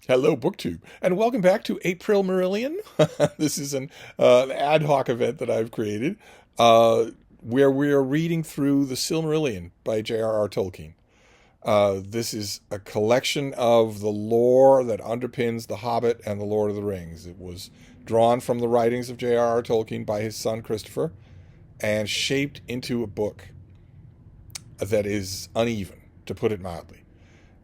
Hello, BookTube, and welcome back to Aprilmarillion. This is an ad hoc event that I've created where we are reading through the Siilmarillion by J.R.R. Tolkien. This is a collection of the lore that underpins The Hobbit and The Lord of the Rings. It was drawn from the writings of J.R.R. Tolkien by his son Christopher and shaped into a book that is uneven, to put it mildly.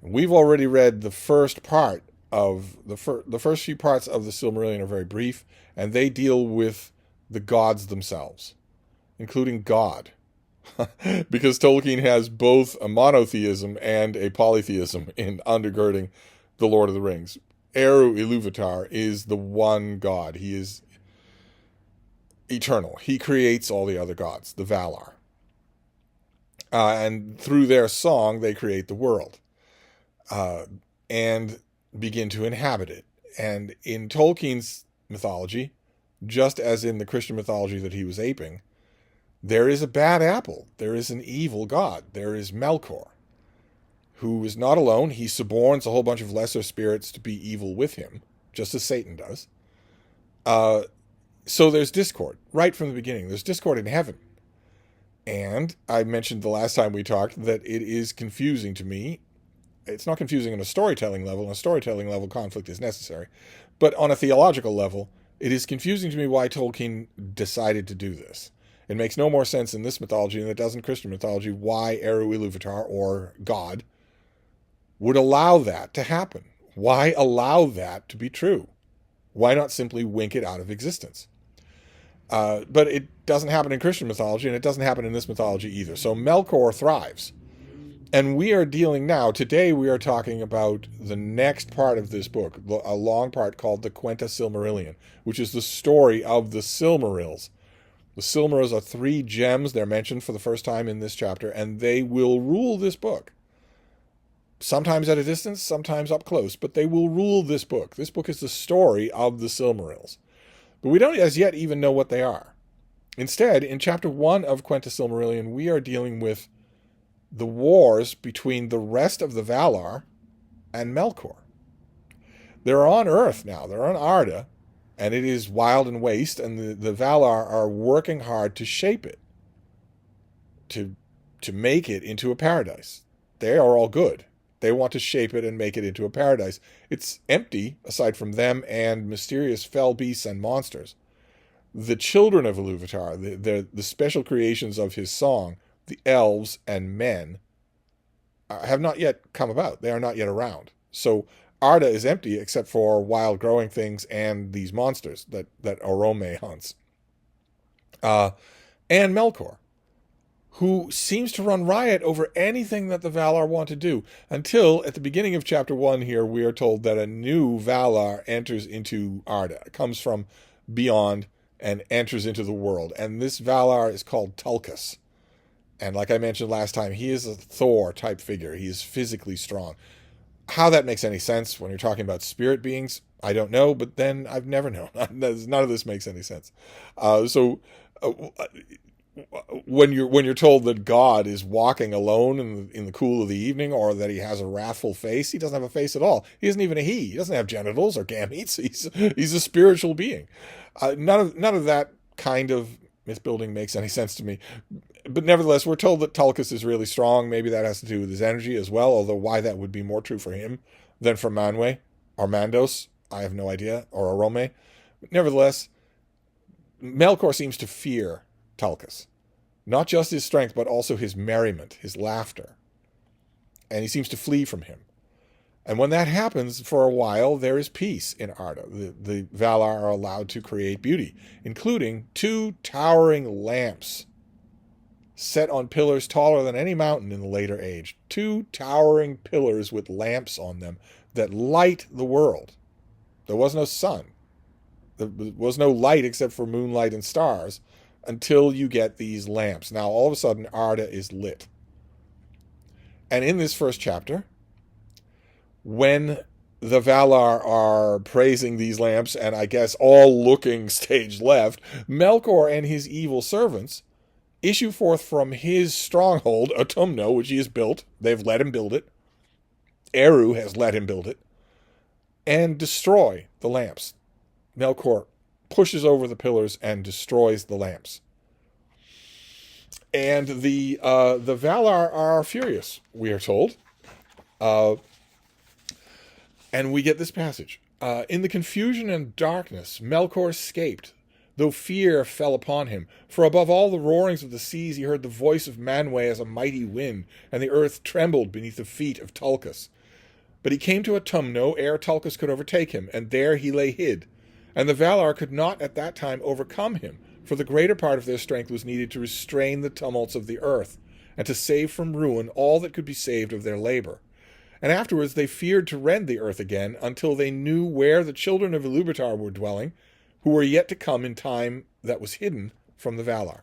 We've already read the first part of the first few parts of the Siilmarillion are very brief, and they deal with the gods themselves, including God, because Tolkien has both a monotheism and a polytheism in undergirding the Lord of the Rings. Eru Ilúvatar is the one God. He is eternal. He creates all the other gods, the Valar. And through their song, they create the world. And begin to inhabit it. And in Tolkien's mythology, just as in the Christian mythology that he was aping, there is a bad apple. There is an evil god. There is Melkor, who is not alone. He suborns a whole bunch of lesser spirits to be evil with him, just as Satan does. So there's discord right from the beginning. There's discord in heaven. And I mentioned the last time we talked that it is confusing to me. It's not confusing on a storytelling level. On a storytelling level, conflict is necessary. But on a theological level, it is confusing to me why Tolkien decided to do this. It makes no more sense in this mythology than it does in Christian mythology why Eru Ilúvatar, or God, would allow that to happen. Why allow that to be true? Why not simply wink it out of existence? But it doesn't happen in Christian mythology, and it doesn't happen in this mythology either. So Melkor thrives. And we are dealing now, today we are talking about the next part of this book, a long part called the Quenta Siilmarillion, which is the story of the Silmarils. The Silmarils are 3 gems. They're mentioned for the first time in this chapter, and they will rule this book. Sometimes at a distance, sometimes up close, but they will rule this book. This book is the story of the Silmarils. But we don't as yet even know what they are. Instead, in chapter 1 of Quenta Siilmarillion, we are dealing with the wars between the rest of the Valar and Melkor. They're on Earth now. They're on Arda, and it is wild and waste, and the Valar are working hard to shape it, to make it into a paradise. They are all good. They want to shape it and make it into a paradise. It's empty, aside from them and mysterious fell beasts and monsters. The children of Ilúvatar, the special creations of his song, the elves and men, have not yet come about. They are not yet around. So Arda is empty except for wild growing things and these monsters that Orome hunts. And Melkor, who seems to run riot over anything that the Valar want to do, until at the beginning of chapter 1 here we are told that a new Valar enters into Arda, comes from beyond and enters into the world. And this Valar is called Tulkas. And like I mentioned last time, he is a Thor-type figure. He is physically strong. How that makes any sense when you're talking about spirit beings, I don't know, but then I've never known. None of this makes any sense. When you're told that God is walking alone in the cool of the evening, or that he has a wrathful face, he doesn't have a face at all. He isn't even a he. He doesn't have genitals or gametes. He's a spiritual being. None of that kind of myth building makes any sense to me. But nevertheless, we're told that Tulkas is really strong. Maybe that has to do with his energy as well, although why that would be more true for him than for Manwe or Mandos, I have no idea, or Orome. But nevertheless, Melkor seems to fear Tulkas. Not just his strength, but also his merriment, his laughter. And he seems to flee from him. And when that happens, for a while, there is peace in Arda. The Valar are allowed to create beauty, including 2 towering lamps set on pillars taller than any mountain in the later age. 2 towering pillars with lamps on them that light the world. There was no sun. There was no light except for moonlight and stars until you get these lamps. Now, all of a sudden, Arda is lit. And in this first chapter, when the Valar are praising these lamps, and I guess all looking stage left, Melkor and his evil servants issue forth from his stronghold, Autumno, which he has built. They've let him build it. Eru has let him build it. and destroy the lamps. Melkor pushes over the pillars and destroys the lamps. And the Valar are furious, we are told. And we get this passage. In the confusion and darkness, Melkor escaped, though fear fell upon him. For above all the roarings of the seas, he heard the voice of Manwë as a mighty wind, and the earth trembled beneath the feet of Tulkas. But he came to Autumno ere Tulkas could overtake him, and there he lay hid. And the Valar could not at that time overcome him, for the greater part of their strength was needed to restrain the tumults of the earth, and to save from ruin all that could be saved of their labor. And afterwards they feared to rend the earth again, until they knew where the children of Ilúvatar were dwelling, who were yet to come in time that was hidden from the Valar.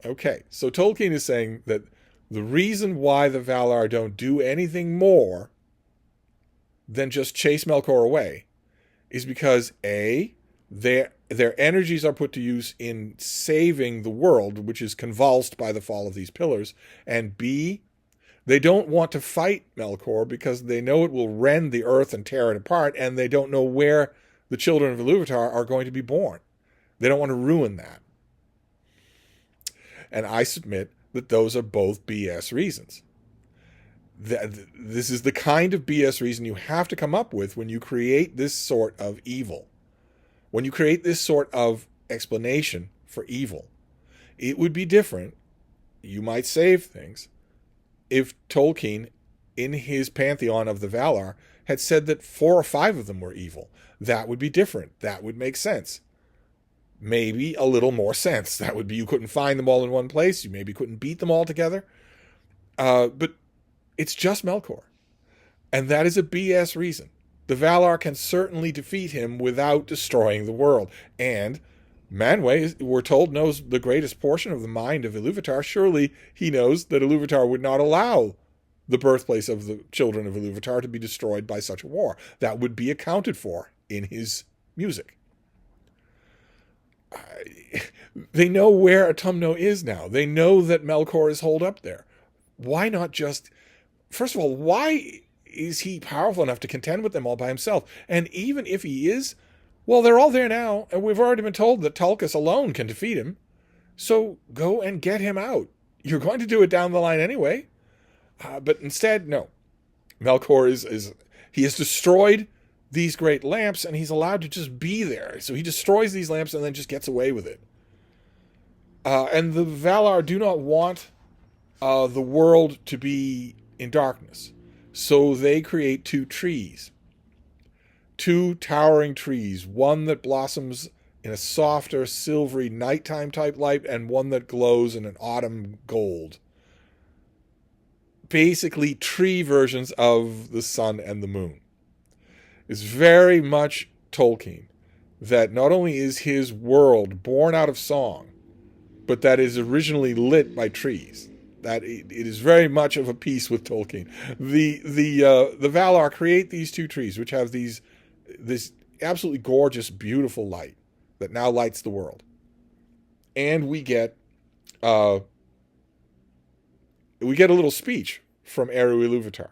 Okay, so Tolkien is saying that the reason why the Valar don't do anything more than just chase Melkor away is because A, their energies are put to use in saving the world, which is convulsed by the fall of these pillars, and B, they don't want to fight Melkor because they know it will rend the earth and tear it apart, and they don't know where the children of Ilúvatar are going to be born. They don't want to ruin that. And I submit that those are both BS reasons. This is the kind of BS reason you have to come up with when you create this sort of evil. When you create this sort of explanation for evil. It would be different, you might save things, if Tolkien, in his pantheon of the Valar, had said that 4 or 5 of them were evil. That would be different. That would make sense. Maybe a little more sense. That would be you couldn't find them all in one place. You maybe couldn't beat them all together. But it's just Melkor. And that is a BS reason. The Valar can certainly defeat him without destroying the world. And Manwë, we're told, knows the greatest portion of the mind of Ilúvatar. Surely he knows that Ilúvatar would not allow the birthplace of the children of Ilúvatar to be destroyed by such a war. That would be accounted for in his music. They know where Autumno is now. They know that Melkor is holed up there. Why not just... First of all, why is he powerful enough to contend with them all by himself? And even if he is, well, they're all there now, and we've already been told that Tulkas alone can defeat him. So go and get him out. You're going to do it down the line anyway. But instead, no. Melkor he has destroyed these great lamps, and he's allowed to just be there. So he destroys these lamps and then just gets away with it. And the Valar do not want the world to be in darkness. So they create 2 trees. 2 towering trees. One that blossoms in a softer, silvery, nighttime type light, and one that glows in an autumn gold. Basically, tree versions of the sun and the moon. It's very much Tolkien that not only is his world born out of song, but that is originally lit by trees. That it is very much of a piece with Tolkien. The Valar create these 2 trees, which have this absolutely gorgeous, beautiful light that now lights the world, and we get a little speech from Eru Ilúvatar.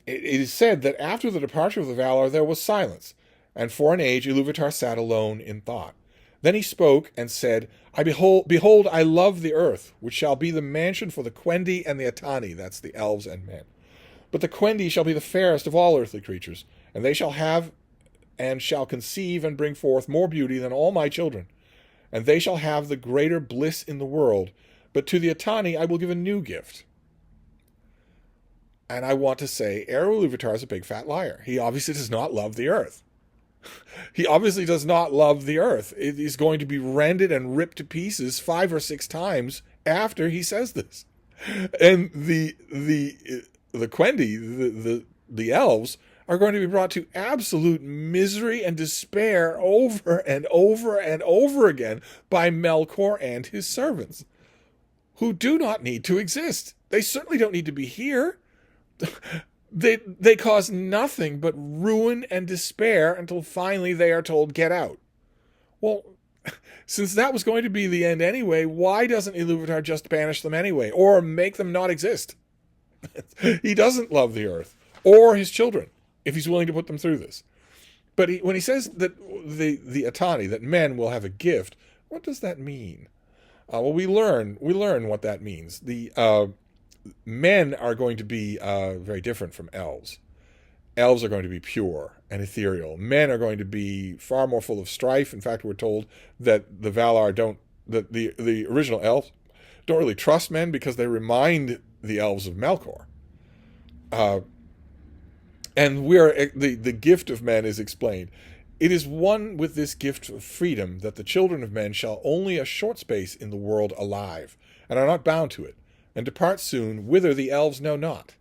It is said that after the departure of the Valar, there was silence, and for an age Ilúvatar sat alone in thought. Then he spoke and said, Behold, I love the earth, which shall be the mansion for the Quendi and the Atani, that's the elves and men. But the Quendi shall be the fairest of all earthly creatures, and they shall have and shall conceive and bring forth more beauty than all my children. And they shall have the greater bliss in the world, but to the Atani I will give a new gift. And I want to say, Eru Ilúvatar is a big fat liar. He obviously does not love the earth. He obviously does not love the earth. It is going to be rended and ripped to pieces 5 or 6 times after he says this. And the Quendi, the elves, are going to be brought to absolute misery and despair over and over and over again by Melkor and his servants, who do not need to exist. They certainly don't need to be here. They cause nothing but ruin and despair until finally they are told, get out. Well, since that was going to be the end anyway, why doesn't Ilúvatar just banish them anyway, or make them not exist? He doesn't love the earth. or his children, if he's willing to put them through this. But when he says that the Atani, that men will have a gift, what does that mean? Well, we learn what that means. The men are going to be very different from elves. Elves are going to be pure and ethereal. Men are going to be far more full of strife. In fact, we're told that the Valar that the original elves don't really trust men because they remind the elves of Melkor. And the gift of men is explained. It is one with this gift of freedom that the children of men shall only a short space in the world alive, and are not bound to it, and depart soon, whither the elves know not.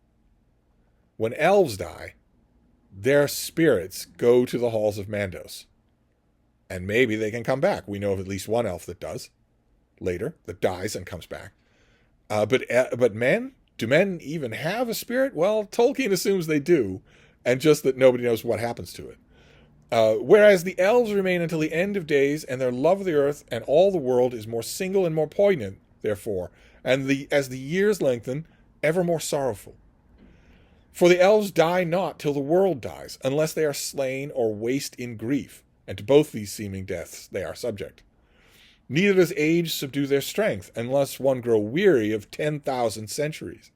When elves die, their spirits go to the halls of Mandos. And maybe they can come back. We know of at least one elf that does, later, that dies and comes back. But men? Do men even have a spirit? Well, Tolkien assumes they do, and just that nobody knows what happens to it. Whereas the elves remain until the end of days, and their love of the earth and all the world is more single and more poignant, therefore, and as the years lengthen, ever more sorrowful. For the elves die not till the world dies, unless they are slain or waste in grief, and to both these seeming deaths they are subject. Neither does age subdue their strength, unless one grow weary of 10,000 centuries.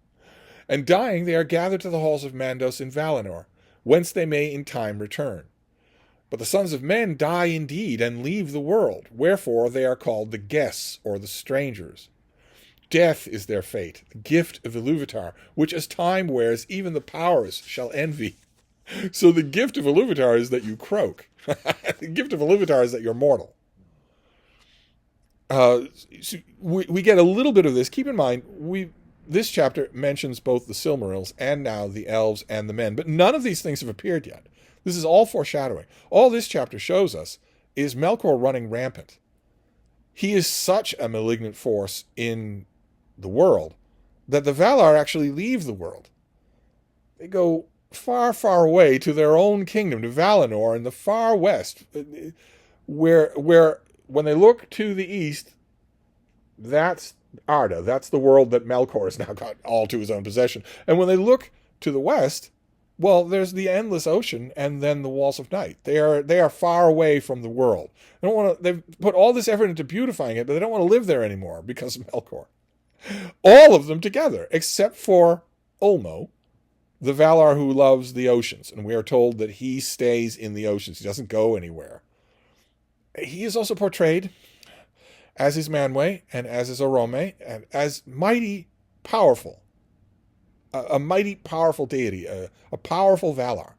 And dying, they are gathered to the halls of Mandos in Valinor, whence they may in time return. But the sons of men die indeed, and leave the world, wherefore they are called the guests, or the strangers. Death is their fate, the gift of Ilúvatar, which as time wears, even the powers shall envy. So the gift of Ilúvatar is that you croak. The gift of Ilúvatar is that you're mortal. So we get a little bit of this. Keep in mind, this chapter mentions both the Silmarils and now the elves and the men, but none of these things have appeared yet. This is all foreshadowing. All this chapter shows us is Melkor running rampant. He is such a malignant force in the world that the Valar actually leave the world. They go far, far away to their own kingdom, to Valinor in the far west, where when they look to the east, that's Arda. That's the world that Melkor has now got all to his own possession. And when they look to the west, well, there's the endless ocean and then the walls of night. They are far away from the world. They've put all this effort into beautifying it, but they don't want to live there anymore because of Melkor. All of them together, except for Ulmo, the Valar who loves the oceans. And we are told that he stays in the oceans. He doesn't go anywhere. He is also portrayed, as is Manwë and as is Orome, and as mighty powerful. A mighty powerful deity, a powerful Valar.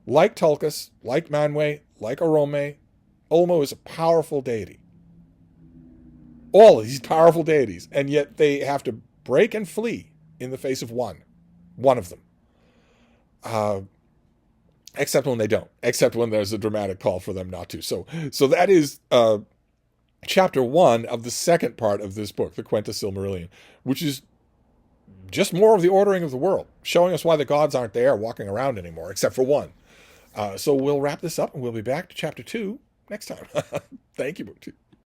Like Tulkas, like Manwë, like Orome, Ulmo is a powerful deity. All of these powerful deities, and yet they have to break and flee in the face of one of them. Except when they don't. Except when there's a dramatic call for them not to. So that is chapter 1 of the second part of this book, the Quenta Siilmarillion, which is just more of the ordering of the world, showing us why the gods aren't there walking around anymore, except for one. So we'll wrap this up, and we'll be back to chapter 2 next time. Thank you, BookTube.